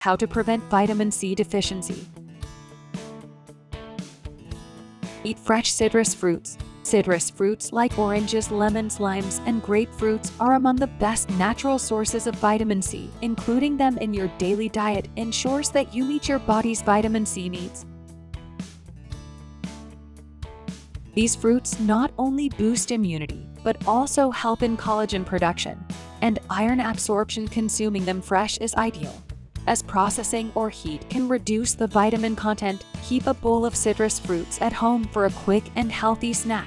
How to prevent vitamin C deficiency. Eat fresh citrus fruits. Citrus fruits like oranges, lemons, limes, and grapefruits are among the best natural sources of vitamin C. Including them in your daily diet ensures that you meet your body's vitamin C needs. These fruits not only boost immunity, but also help in collagen production and iron absorption. Consuming them fresh is ideal, as processing or heat can reduce the vitamin content. Keep a bowl of citrus fruits at home for a quick and healthy snack.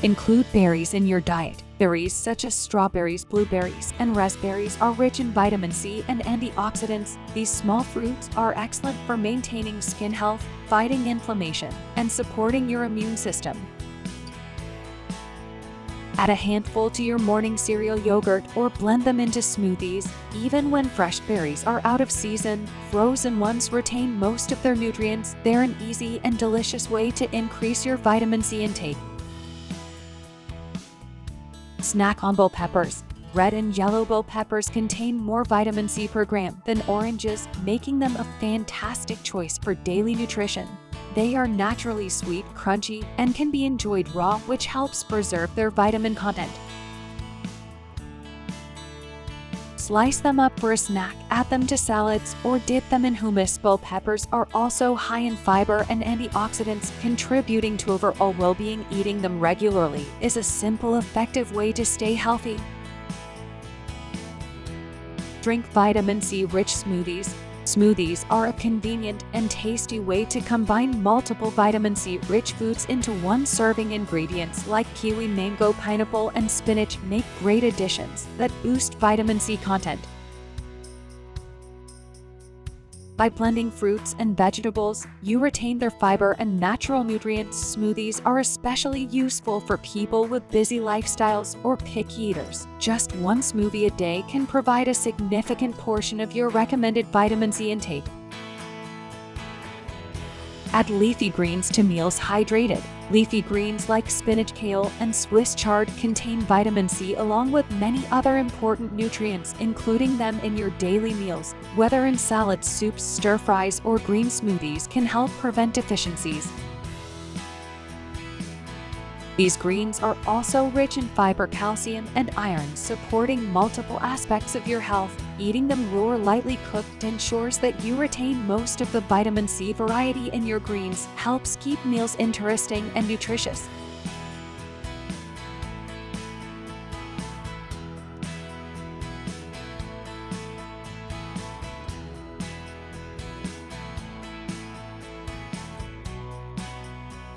Include berries in your diet. Berries such as strawberries, blueberries, and raspberries are rich in vitamin C and antioxidants. These small fruits are excellent for maintaining skin health, fighting inflammation, and supporting your immune system. Add a handful to your morning cereal, yogurt, or blend them into smoothies. Even when fresh berries are out of season, frozen ones retain most of their nutrients. They're an easy and delicious way to increase your vitamin C intake. Snack on bell peppers. Red and yellow bell peppers contain more vitamin C per gram than oranges, making them a fantastic choice for daily nutrition. They are naturally sweet, crunchy, and can be enjoyed raw, which helps preserve their vitamin content. Slice them up for a snack, add them to salads, or dip them in hummus. Bell peppers are also high in fiber and antioxidants, contributing to overall well-being. Eating them regularly is a simple, effective way to stay healthy. Drink vitamin C-rich smoothies. Smoothies are a convenient and tasty way to combine multiple vitamin C-rich foods into one serving. Ingredients like kiwi, mango, pineapple, and spinach make great additions that boost vitamin C content. By blending fruits and vegetables, you retain their fiber and natural nutrients. Smoothies are especially useful for people with busy lifestyles or picky eaters. Just one smoothie a day can provide a significant portion of your recommended vitamin C intake. Add leafy greens to meals. Hydrated. Leafy greens like spinach, kale, and Swiss chard contain vitamin C along with many other important nutrients. Including them in your daily meals, whether in salads, soups, stir-fries, or green smoothies, can help prevent deficiencies. These greens are also rich in fiber, calcium, and iron, supporting multiple aspects of your health. Eating them raw or lightly cooked ensures that you retain most of the vitamin C. Variety in your greens helps keep meals interesting and nutritious.